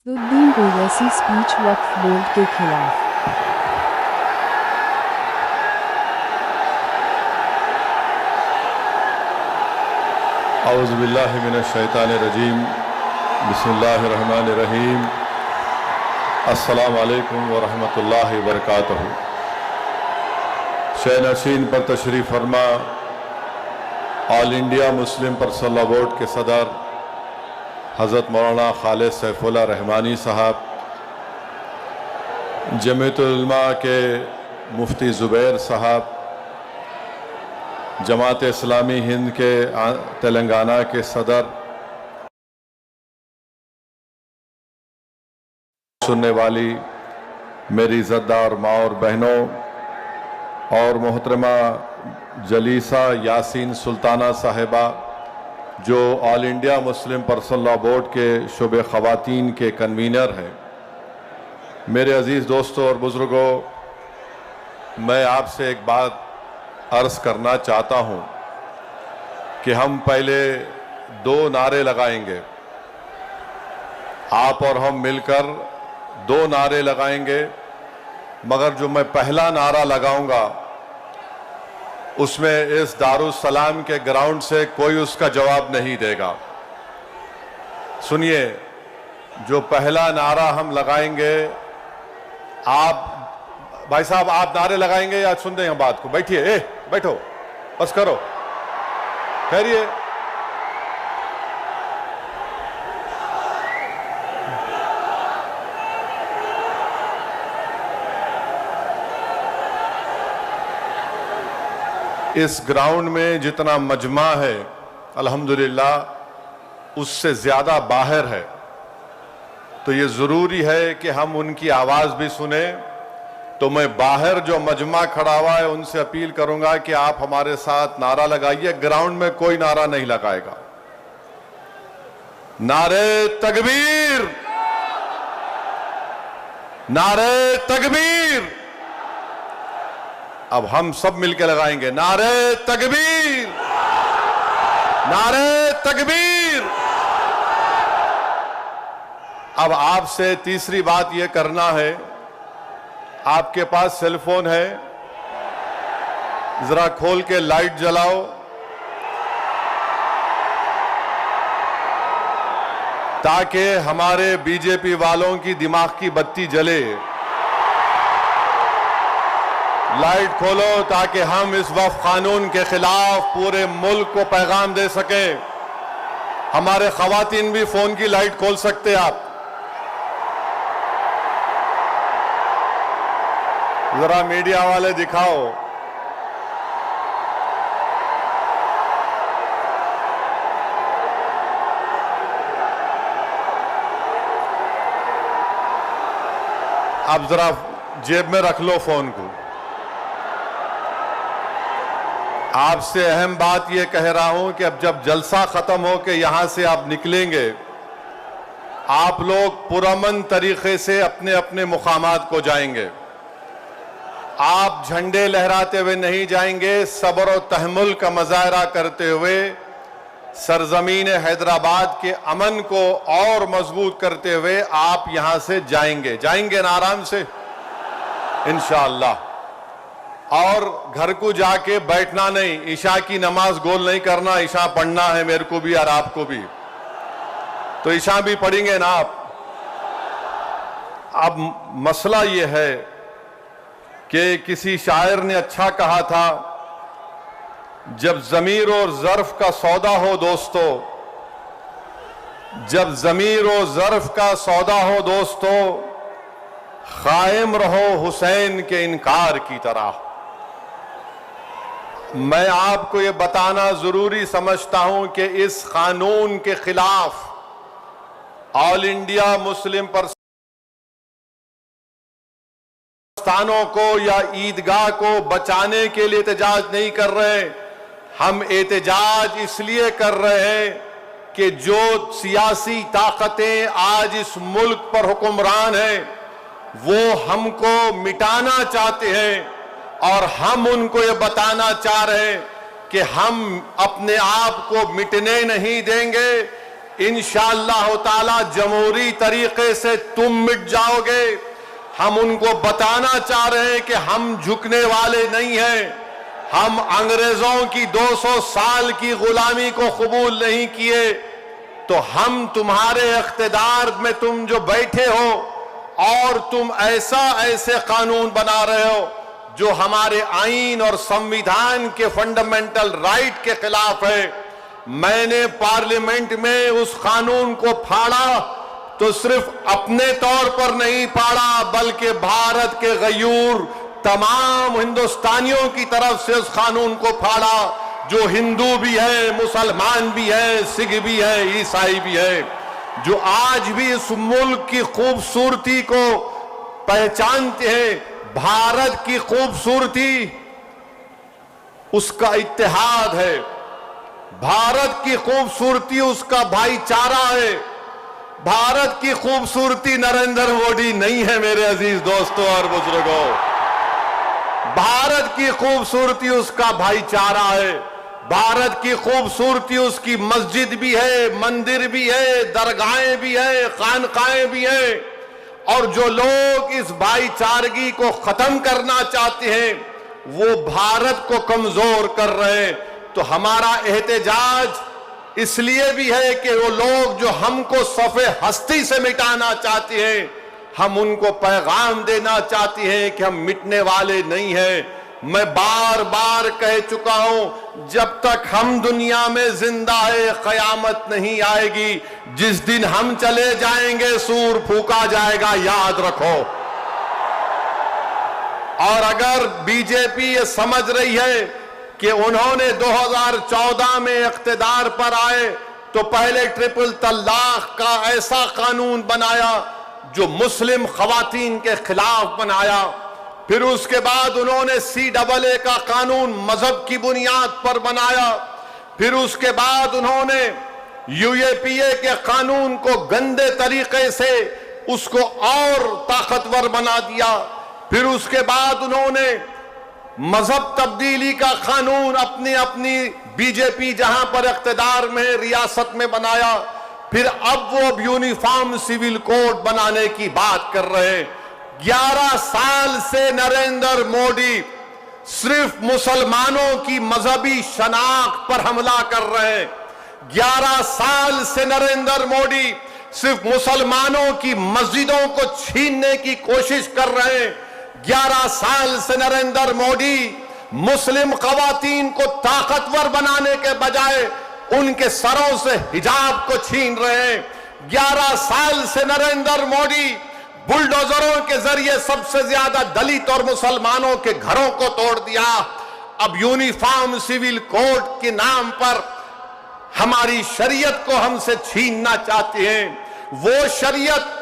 Asaduddin Owaisi speech वक्फ board के खिलाफ। औज़ुबिल्लाहि मिनश्शैतानिर्रजीम बिस्मिल्लाहिर्रहमानिर्रहीम अस्सलामु अलैकुम व रहमतुल्लाहि व बरकातहू। शह नशीन पर तशरीफ़ फरमा all India Muslim personal law board के सदर हज़रत मौलाना खालिद सैफुल्लाह रहमानी साहब, जमीयतुल उलमा के मुफ्ती ज़ुबैर साहब, जमात इस्लामी हिंद के तेलंगाना के सदर, सुनने वाली मेरी इज़्ज़तदार माँ और बहनों और मोहतरमा जलीसा यासीन सुल्ताना साहिबा जो all India Muslim personal law board के शुबे ख़वातीन के कन्वीनर हैं, मेरे अज़ीज़ दोस्तों और बुज़ुर्गों, मैं आपसे एक बात अर्ज़ करना चाहता हूँ कि हम पहले दो नारे लगाएंगे, आप और हम मिलकर दो नारे लगाएंगे, मगर जो मैं पहला नारा लगाऊंगा उसमें इस दारुस्सलाम के ग्राउंड से कोई उसका जवाब नहीं देगा। सुनिए, जो पहला नारा हम लगाएंगे, आप भाई साहब आप नारे लगाएंगे या सुन रहे हैं बात को? बैठिए, बैठो, बस करो, ठहरिए। इस ग्राउंड में जितना मजमा है अल्हम्दुलिल्लाह उससे ज़्यादा बाहर है, तो ये ज़रूरी है कि हम उनकी आवाज़ भी सुने। तो मैं बाहर जो मजमा खड़ा हुआ है उनसे अपील करूंगा कि आप हमारे साथ नारा लगाइए। ग्राउंड में कोई नारा नहीं लगाएगा। नारे तकबीर, नारे तकबीर। अब हम सब मिलकर लगाएंगे, नारे तकबीर, नारे तकबीर। अब आपसे तीसरी बात यह करना है, आपके पास सेलफोन है, जरा खोल के लाइट जलाओ ताकि हमारे बीजेपी वालों की दिमाग की बत्ती जले। लाइट खोलो ताकि हम इस वक्फ कानून के खिलाफ पूरे मुल्क को पैगाम दे सकें। हमारे खवातीन भी फोन की लाइट खोल सकते हैं। आप जरा मीडिया वाले दिखाओ। आप जरा जेब में रख लो फोन को। आपसे अहम बात यह कह रहा हूं कि अब जब जलसा खत्म हो के यहां से आप निकलेंगे, आप लोग पुरअमन तरीके से अपने अपने मुकामात को जाएंगे। आप झंडे लहराते हुए नहीं जाएंगे, सब्र और तहम्मुल का मुजाहरा करते हुए सरजमीन हैदराबाद के अमन को और मजबूत करते हुए आप यहां से जाएंगे। जाएंगे ना आराम से इंशाअल्लाह। और घर को जाके बैठना नहीं, ईशा की नमाज गोल नहीं करना। ईशा पढ़ना है मेरे को भी और आपको भी, तो ईशा भी पढ़ेंगे ना आप। अब मसला ये है कि किसी शायर ने अच्छा कहा था, जब ज़मीर और ज़र्फ का सौदा हो दोस्तों, जब ज़मीर और ज़र्फ का सौदा हो दोस्तों, कायम रहो हुसैन के इनकार की तरह। मैं आपको ये बताना जरूरी समझता हूं कि इस कानून के खिलाफ ऑल इंडिया मुस्लिम स्थानों को या ईदगाह को बचाने के लिए एहतजाज नहीं कर रहे। हम एहतजाज इसलिए कर रहे हैं कि जो सियासी ताकतें आज इस मुल्क पर हुक्मरान हैं वो हमको मिटाना चाहते हैं, और हम उनको ये बताना चाह रहे हैं कि हम अपने आप को मिटने नहीं देंगे। इंशाअल्लाह ताला जमहूरी तरीके से तुम मिट जाओगे। हम उनको बताना चाह रहे हैं कि हम झुकने वाले नहीं हैं। हम अंग्रेजों की 200 साल की गुलामी को कबूल नहीं किए, तो हम तुम्हारे इख्तिदार में तुम जो बैठे हो और तुम ऐसे कानून बना रहे हो जो हमारे आईन और संविधान के फंडामेंटल राइट के खिलाफ है। मैंने पार्लियामेंट में उस कानून को फाड़ा तो सिर्फ अपने तौर पर नहीं फाड़ा, बल्कि भारत के गयूर तमाम हिंदुस्तानियों की तरफ से उस कानून को फाड़ा, जो हिंदू भी है, मुसलमान भी है, सिख भी है, ईसाई भी है, जो आज भी इस मुल्क की खूबसूरती को पहचानते हैं। भारत की खूबसूरती उसका इत्तेहाद है, भारत की खूबसूरती उसका भाईचारा है। भारत की खूबसूरती नरेंद्र मोदी नहीं है मेरे अजीज दोस्तों और बुजुर्गों। भारत की खूबसूरती उसका भाईचारा है। भारत की खूबसूरती उसकी मस्जिद भी है, मंदिर भी है, दरगाहें भी है, खानकाएं भी है। और जो लोग इस भाईचारगी को खत्म करना चाहते हैं वो भारत को कमजोर कर रहे हैं। तो हमारा एहतजाज इसलिए भी है कि वो लोग जो हमको सफ़े हस्ती से मिटाना चाहते हैं, हम उनको पैगाम देना चाहते हैं कि हम मिटने वाले नहीं हैं। मैं बार बार कह चुका हूं, जब तक हम दुनिया में जिंदा है कयामत नहीं आएगी। जिस दिन हम चले जाएंगे सूर फूका जाएगा, याद रखो। और अगर बीजेपी ये समझ रही है कि उन्होंने 2014 में इख्तिदार पर आए तो पहले ट्रिपल तलाक का ऐसा कानून बनाया जो मुस्लिम खवातीन के खिलाफ बनाया, फिर उसके बाद उन्होंने CAA का कानून मजहब की बुनियाद पर बनाया, फिर उसके बाद उन्होंने UAPA के कानून को गंदे तरीके से उसको और ताकतवर बना दिया, फिर उसके बाद उन्होंने मजहब तब्दीली का कानून अपनी बीजेपी जहां पर इख्तिदार में रियासत में बनाया, फिर अब वो यूनिफॉर्म सिविल कोड बनाने की बात कर रहे हैं। 11 साल से नरेंद्र मोदी सिर्फ मुसलमानों की मजहबी शनाख्त पर हमला कर रहे हैं। 11 साल से नरेंद्र मोदी सिर्फ मुसलमानों की मस्जिदों को छीनने की कोशिश कर रहे हैं। 11 साल से नरेंद्र मोदी मुस्लिम खवातीन को ताकतवर बनाने के बजाय उनके सरों से हिजाब को छीन रहे हैं। 11 साल से नरेंद्र मोदी बुलडोजरों के जरिए सबसे ज्यादा दलित और मुसलमानों के घरों को तोड़ दिया। अब यूनिफॉर्म सिविल कोड के नाम पर हमारी शरीयत को हमसे छीनना चाहते हैं। वो शरीयत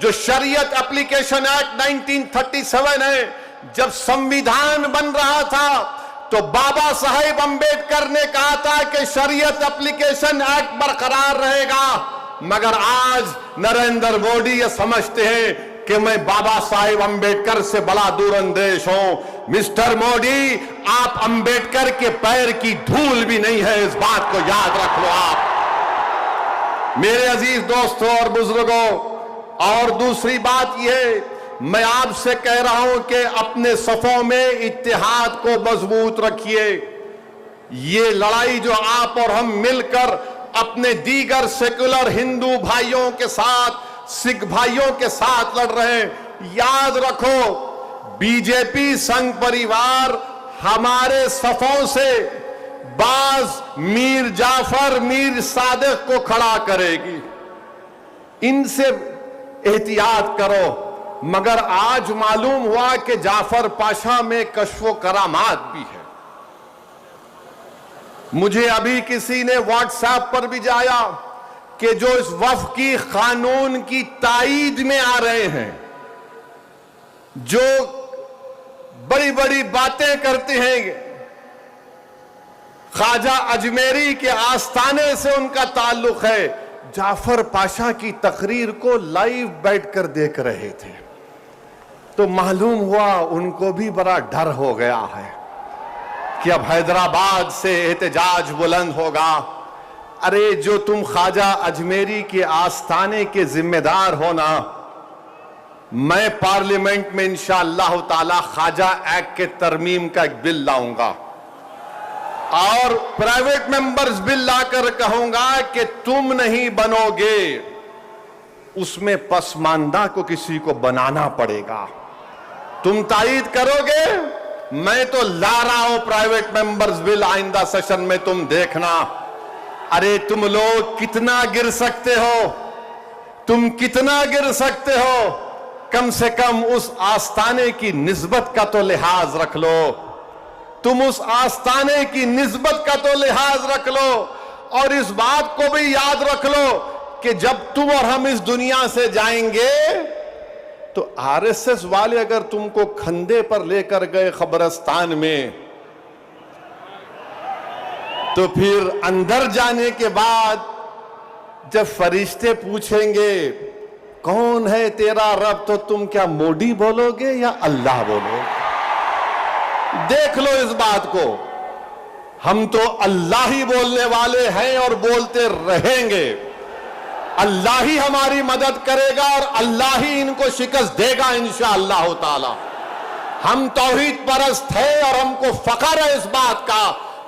जो शरीयत एप्लीकेशन एक्ट 1937 है, जब संविधान बन रहा था तो बाबा साहेब अंबेडकर ने कहा था कि शरीयत एप्लीकेशन एक्ट बरकरार रहेगा, मगर आज नरेंद्र मोदी ये समझते हैं कि मैं बाबा साहेब अंबेडकर से बड़ा दूरंदेश हूं। मिस्टर मोदी, आप अंबेडकर के पैर की धूल भी नहीं है, इस बात को याद रख लो आप मेरे अजीज दोस्तों और बुजुर्गों। और दूसरी बात यह, मैं आपसे कह रहा हूं कि अपने सफों में इत्तेहाद को मजबूत रखिए। ये लड़ाई जो आप और हम मिलकर अपने दीगर सेकुलर हिंदू भाइयों के साथ, सिख भाइयों के साथ लड़ रहे हैं, याद रखो बीजेपी संघ परिवार हमारे सफों से बाज मीर जाफर, मीर सादिक को खड़ा करेगी। इनसे एहतियात करो। मगर आज मालूम हुआ कि जाफर पाशा में कश्फो करामात भी है। मुझे अभी किसी ने व्हाट्सएप पर भी जाया कि जो इस वफ़ की कानून की ताईद में आ रहे हैं, जो बड़ी बड़ी बातें करते हैं, ख्वाजा अजमेरी के आस्थाने से उनका ताल्लुक है, जाफर पाशा की तकरीर को लाइव बैठकर देख रहे थे, तो मालूम हुआ उनको भी बड़ा डर हो गया है कि अब हैदराबाद से एहतजाज बुलंद होगा, अरे जो तुम ख्वाजा अजमेरी के आस्थाने के जिम्मेदार हो ना, मैं पार्लियामेंट में इंशाअल्लाह ताला ख्वाजा एक्ट के तरमीम का एक बिल लाऊंगा और प्राइवेट मेंबर्स बिल लाकर कहूंगा कि तुम नहीं बनोगे, उसमें पसमानदा को किसी को बनाना पड़ेगा। तुम तायीद करोगे, मैं तो ला रहा हूं प्राइवेट मेंबर्स बिल आइंदा सेशन में, तुम देखना। अरे तुम लोग कितना गिर सकते हो, तुम कितना गिर सकते हो, कम से कम उस आस्थाने की निस्बत का तो लिहाज रख लो, तुम उस आस्थाने की निस्बत का तो लिहाज रख लो। और इस बात को भी याद रख लो कि जब तुम और हम इस दुनिया से जाएंगे तो आरएसएस वाले अगर तुमको खंदे पर लेकर गए कब्रिस्तान में, तो फिर अंदर जाने के बाद जब फरिश्ते पूछेंगे कौन है तेरा रब, तो तुम क्या मोदी बोलोगे या अल्लाह बोलोगे? देख लो इस बात को। हम तो अल्लाह ही बोलने वाले हैं और बोलते रहेंगे। अल्लाह ही हमारी मदद करेगा और अल्लाह ही इनको शिकस्त देगा इंशाअल्लाह ताला। हम तौहीद परस्त हैं और हमको फख्र है इस बात का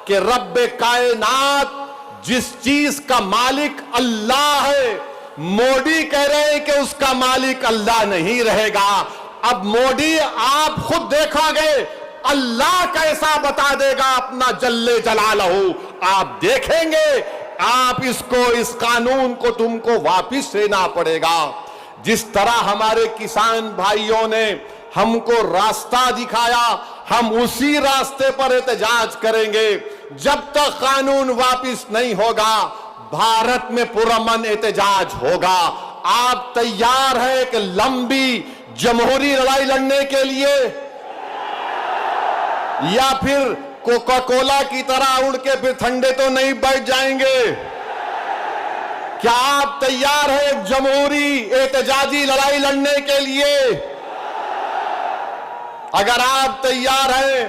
कि रब्बे कायनात जिस चीज का मालिक अल्लाह है, मोदी कह रहे हैं कि उसका मालिक अल्लाह नहीं रहेगा। अब मोदी आप खुद देखोगे अल्लाह कैसा बता देगा अपना जल्ले जलालहू, आप देखेंगे। आप इसको, इस कानून को तुमको वापिस लेना पड़ेगा। जिस तरह हमारे किसान भाइयों ने हमको रास्ता दिखाया, हम उसी रास्ते पर एहतजाज करेंगे। जब तक कानून वापिस नहीं होगा, भारत में पुरअमन एहतजाज होगा। आप तैयार हैं कि लंबी जमहूरी लड़ाई लड़ने के लिए, या फिर कोका कोला की तरह उड़ के फिर ठंडे तो नहीं बैठ जाएंगे? क्या आप तैयार हैं जमहूरी एहतजाजी लड़ाई लड़ने के लिए? अगर आप तैयार हैं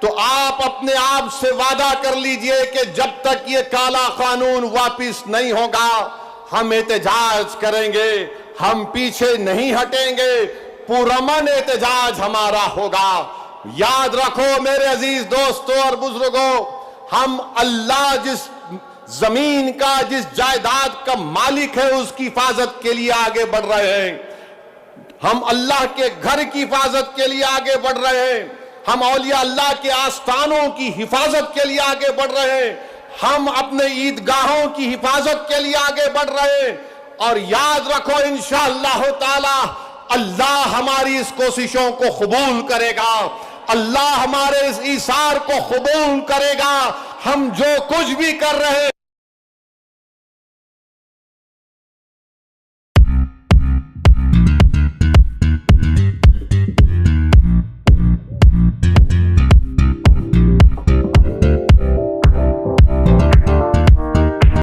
तो आप अपने आप से वादा कर लीजिए कि जब तक ये काला कानून वापिस नहीं होगा, हम एहतजाज करेंगे, हम पीछे नहीं हटेंगे, पुरअमन एहतजाज हमारा होगा। याद रखो मेरे अजीज दोस्तों और बुजुर्गों, हम अल्लाह जिस जमीन का, जिस जायदाद का मालिक है, उसकी हिफाजत के लिए आगे बढ़ रहे हैं। हम अल्लाह के घर की हिफाजत के लिए आगे बढ़ रहे हैं। हम औलिया अल्लाह के आस्थानों की हिफाजत के लिए आगे बढ़ रहे हैं। हम अपने ईदगाहों की हिफाजत के लिए आगे बढ़ रहे हैं। और याद रखो इंशाअल्लाह ताला अल्लाह हमारी इस कोशिशों को कबूल करेगा, अल्लाह हमारे इस ईसार को कबूल करेगा। हम जो कुछ भी कर रहे हैं